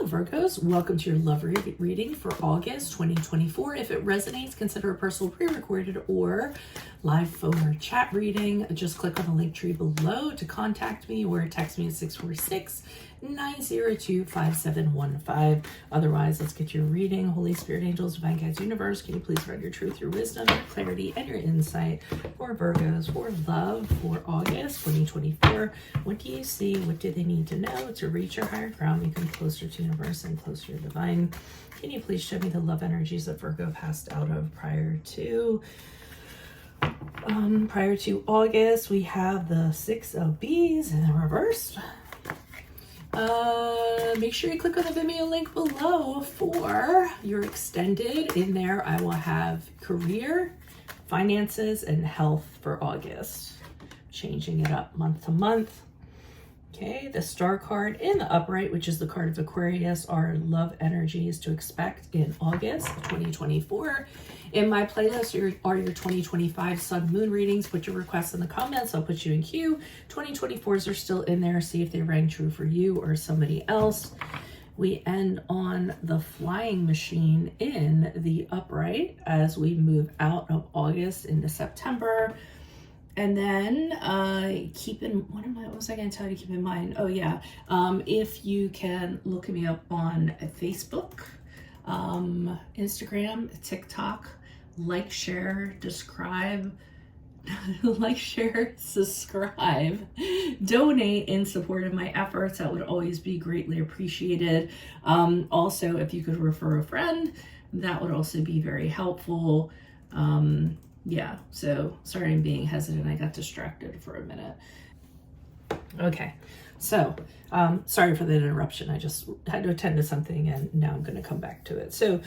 Hello, Virgos. Welcome to your love reading for August 2024. If it resonates, consider a personal pre-recorded or live phone or chat reading. Just click on the link tree below to contact me or text me at 646-902-5715. Otherwise, let's get your reading. Holy Spirit, angels, divine guides, universe, can you please read your truth, your wisdom, your clarity, and your insight for Virgos, for love, for August 2024? What do you see? What do they need to know to reach your higher ground, become closer to universe and closer to divine? Can you please show me the love energies that Virgo passed out of prior to August? We have the Six of Bees in reverse. Make sure you click on the Vimeo link below for your extended. In there, I will have career, finances, and health for August. Changing it up month to month. Okay, the star card in the upright, which is the card of Aquarius, are love energies to expect in August 2024. In my playlist are your 2025 sun moon readings. Put your requests in the comments. I'll put you in queue. 2024s are still in there. See if they rang true for you or somebody else. We end on the flying machine in the upright as we move out of August into September. And then what was I going to tell you to keep in mind? Oh yeah, if you can look me up on Facebook, Instagram, TikTok, like, share, subscribe, donate in support of my efforts. That would always be greatly appreciated. Also, if you could refer a friend, that would also be very helpful. Yeah, so sorry I'm being hesitant. I got distracted for a minute. Okay, so sorry for the interruption. I just had to attend to something and now I'm going to come back to it. So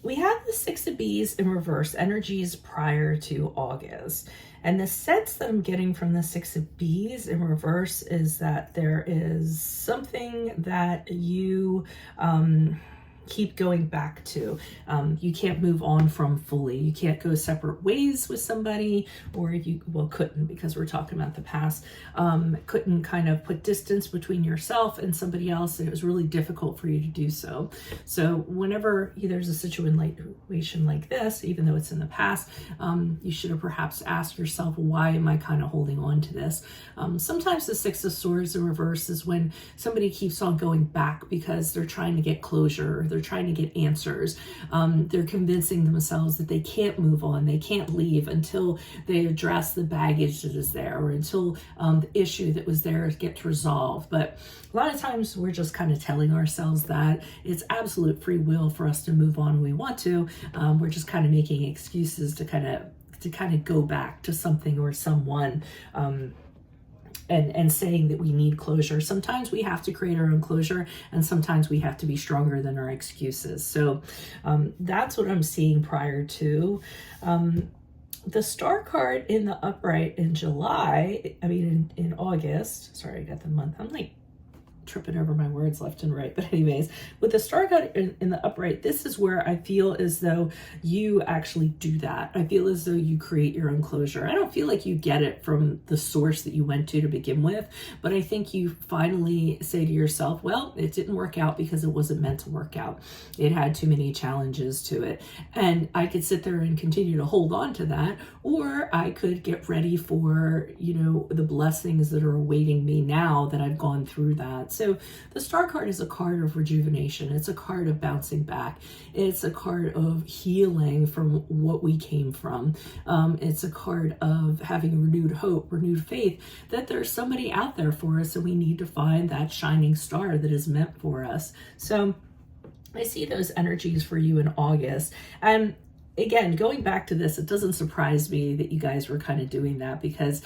we have the Six of Bees in reverse, energies prior to August. And the sense that I'm getting from the Six of Bees in reverse is that there is something that you keep going back to. You can't move on from fully. You can't go separate ways with somebody, or couldn't, because we're talking about the past. Couldn't kind of put distance between yourself and somebody else, and it was really difficult for you to do so. So whenever there's a situation like this, even though it's in the past, you should have perhaps asked yourself, why am I kind of holding on to this? Sometimes the Six of Swords in reverse is when somebody keeps on going back because they're trying to get closure, they're trying to get answers. They're convincing themselves that they can't move on, they can't leave until they address the baggage that is there, or until the issue that was there gets resolved. But a lot of times we're just kind of telling ourselves that it's absolute free will for us to move on when we want to. We're just kind of making excuses to kind of go back to something or someone. And saying that we need closure. Sometimes we have to create our own closure, and sometimes we have to be stronger than our excuses. So that's what I'm seeing prior to. The star card in the upright in in August, sorry, I got the month. I'm like tripping over my words left and right. But anyways, with the star card in the upright, this is where I feel as though you actually do that. I feel as though you create your own closure. I don't feel like you get it from the source that you went to begin with, but I think you finally say to yourself, well, it didn't work out because it wasn't meant to work out. It had too many challenges to it. And I could sit there and continue to hold on to that, or I could get ready for, the blessings that are awaiting me now that I've gone through that. So the star card is a card of rejuvenation. It's a card of bouncing back. It's a card of healing from what we came from. It's a card of having renewed hope, renewed faith that there's somebody out there for us, and we need to find that shining star that is meant for us. So I see those energies for you in August. And again, going back to this, it doesn't surprise me that you guys were kind of doing that, because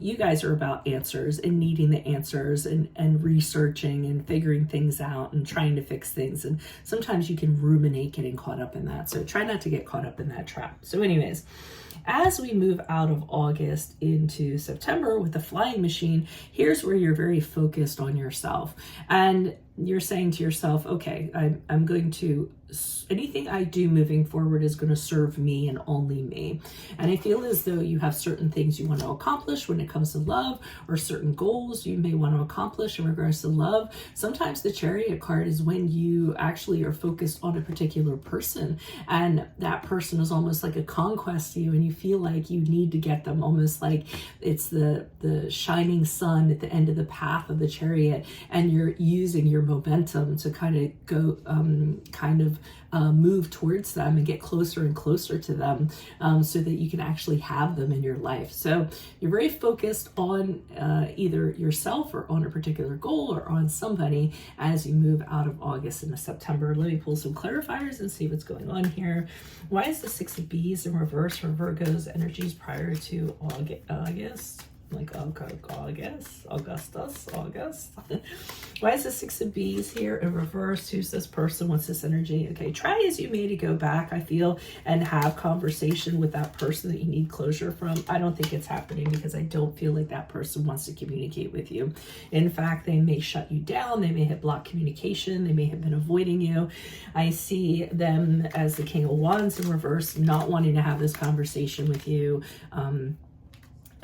you guys are about answers and needing the answers and researching and figuring things out and trying to fix things. And sometimes you can ruminate getting caught up in that. So try not to get caught up in that trap. So anyways, as we move out of August into September with the flying machine, here's where you're very focused on yourself. And you're saying to yourself, okay, I'm going to, anything I do moving forward is going to serve me and only me. And I feel as though you have certain things you want to accomplish when it comes to love, or certain goals you may want to accomplish in regards to love. Sometimes the Chariot card is when you actually are focused on a particular person, and that person is almost like a conquest to you, and you feel like you need to get them, almost like it's the shining sun at the end of the path of the Chariot, and you're using your momentum to kind of go move towards them and get closer and closer to them, so that you can actually have them in your life. So you're very focused on either yourself or on a particular goal or on somebody as you move out of August into September. Let me pull some clarifiers and see what's going on here. Why is the Six of Bees in reverse for Virgo's energies prior to August? Like August. Why is the Six of Bees here in reverse? Who's this person? What's this energy? Okay, try as you may to go back, I feel, and have conversation with that person that you need closure from. I don't think it's happening, because I don't feel like that person wants to communicate with you. In fact, they may shut you down. They may have blocked communication. They may have been avoiding you. I see them as the King of Wands in reverse, not wanting to have this conversation with you.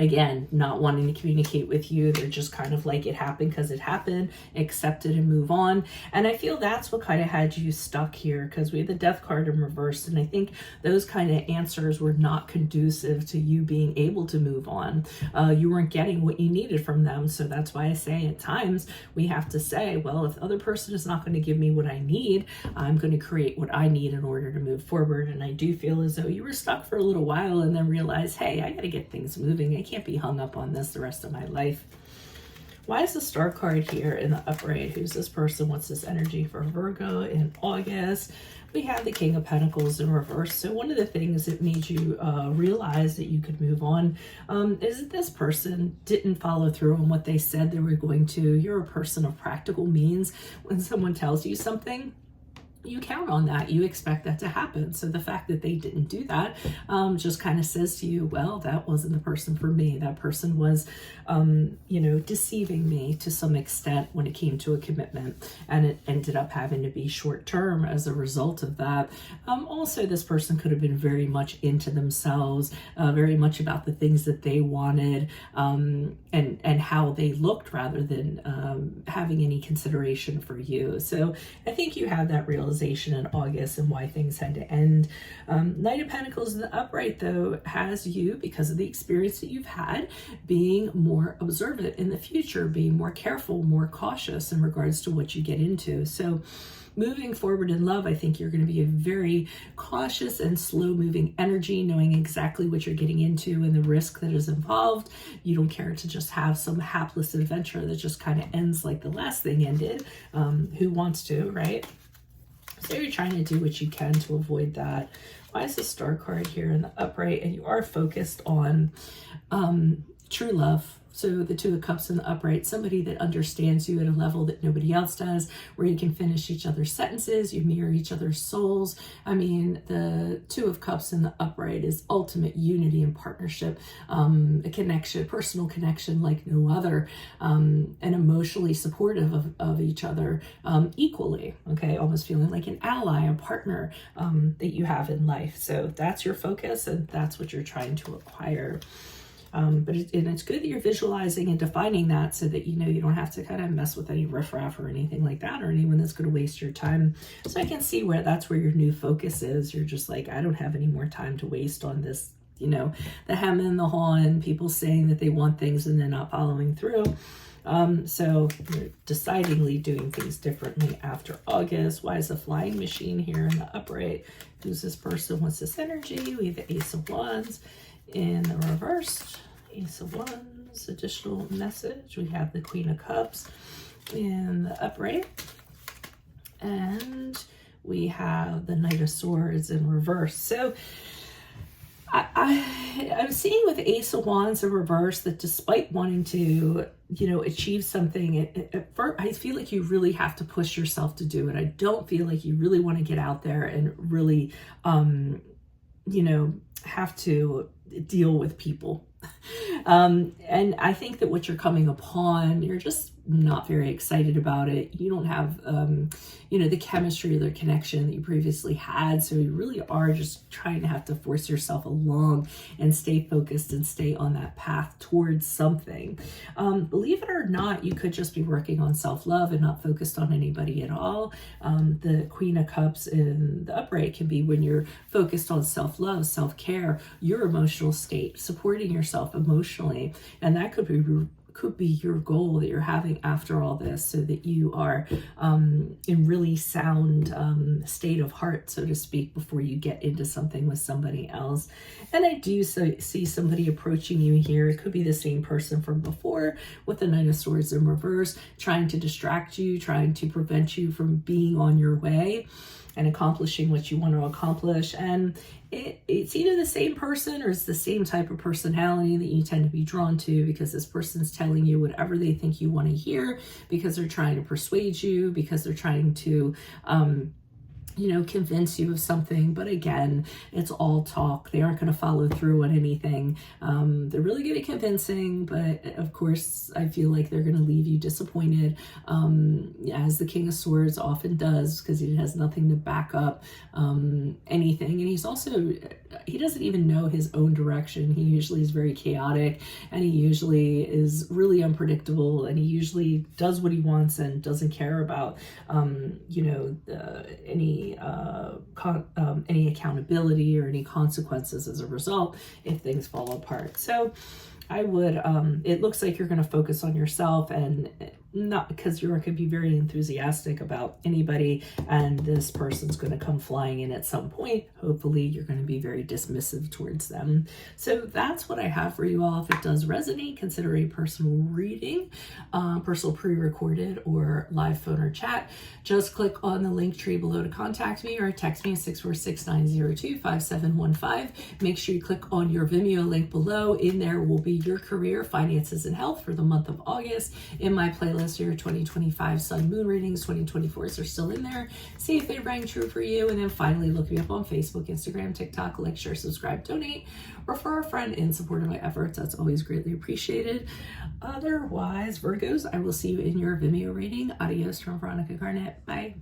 Again, not wanting to communicate with you. They're just kind of like, it happened because it happened, accept it and move on. And I feel that's what kind of had you stuck here, because we had the Death card in reverse. And I think those kind of answers were not conducive to you being able to move on. You weren't getting what you needed from them. So that's why I say at times we have to say, well, if the other person is not going to give me what I need, I'm going to create what I need in order to move forward. And I do feel as though you were stuck for a little while and then realized, hey, I got to get things moving. I can't be hung up on this the rest of my life. Why is the Star card here in the upright? Who's this person? What's this energy for Virgo in August? We have the King of Pentacles in reverse. So one of the things that made you realize that you could move on is that this person didn't follow through on what they said they were going to. You're a person of practical means. When someone tells you something, you count on that. You expect that to happen. So the fact that they didn't do that just kind of says to you, well, that wasn't the person for me. That person was, deceiving me to some extent when it came to a commitment, and it ended up having to be short term as a result of that. Also, this person could have been very much into themselves, very much about the things that they wanted, and how they looked, rather than having any consideration for you. So I think you have that realization in August and why things had to end. Knight of Pentacles in the upright, though, has you, because of the experience that you've had, being more observant in the future, being more careful, more cautious in regards to what you get into. So moving forward in love, I think you're going to be a very cautious and slow moving energy, knowing exactly what you're getting into and the risk that is involved. You don't care to just have some hapless adventure that just kind of ends like the last thing ended. Who wants to, right? So you're trying to do what you can to avoid that. Why is the Star card here in the upright? And you are focused on true love. So the Two of Cups in the upright, somebody that understands you at a level that nobody else does, where you can finish each other's sentences, you mirror each other's souls. I mean, the Two of Cups in the upright is ultimate unity and partnership, a connection, personal connection like no other, and emotionally supportive of each other equally, okay? Almost feeling like an ally, a partner that you have in life. So that's your focus, and that's what you're trying to acquire. But it's good that you're visualizing and defining that, so that you don't have to kind of mess with any riffraff or anything like that, or anyone that's going to waste your time. So I can see where that's where your new focus is. You're just like, I don't have any more time to waste on this, the hem and the haw and people saying that they want things and they're not following through. So you're decidedly doing things differently after August. Why is the Flying Machine here in the upright? Who's this person? What's this energy? We have the Ace of Wands in the reverse. Ace of Wands, additional message. We have the Queen of Cups in the upright. And we have the Knight of Swords in reverse. So I'm seeing with Ace of Wands in reverse that despite wanting to, achieve something, I feel like you really have to push yourself to do it. I don't feel like you really want to get out there and really, have to deal with people. And I think that what you're coming upon, you're just not very excited about it. You don't have, the chemistry or the connection that you previously had. So you really are just trying to have to force yourself along and stay focused and stay on that path towards something. Believe it or not, you could just be working on self-love and not focused on anybody at all. The Queen of Cups in the upright can be when you're focused on self-love, self-care, your emotional state, supporting yourself emotionally. And that could be your goal that you're having after all this, so that you are in really sound state of heart, so to speak, before you get into something with somebody else. And I do see somebody approaching you here. It could be the same person from before with the Knight of Swords in reverse, trying to distract you, trying to prevent you from being on your way and accomplishing what you want to accomplish. And it's either the same person or it's the same type of personality that you tend to be drawn to, because this person's telling you whatever they think you want to hear, because they're trying to persuade you, because they're trying to convince you of something. But again, it's all talk. They aren't going to follow through on anything. They're really good at convincing, but of course, I feel like they're going to leave you disappointed, as the King of Swords often does, because he has nothing to back up anything. And he doesn't even know his own direction. He usually is very chaotic, and he usually is really unpredictable, and he usually does what he wants and doesn't care about any accountability or any consequences as a result if things fall apart. So I would, it looks like you're going to focus on yourself, and not because you could be very enthusiastic about anybody, and this person's going to come flying in at some point. Hopefully you're going to be very dismissive towards them. So that's what I have for you all. If it does resonate, consider a personal reading, personal pre-recorded or live phone or chat. Just click on the link tree below to contact me, or text me at 646-902-5715. Make sure you click on your Vimeo link below. In there will be your career, finances, and health for the month of August. In my playlist, your 2025 Sun Moon readings, 2024s are still in there. See if they rang true for you. And then finally, look me up on Facebook, Instagram, TikTok, like, share, subscribe, donate, refer a friend in support of my efforts. That's always greatly appreciated. Otherwise, Virgos, I will see you in your Vimeo reading. Adios from Veronica Garnett. Bye.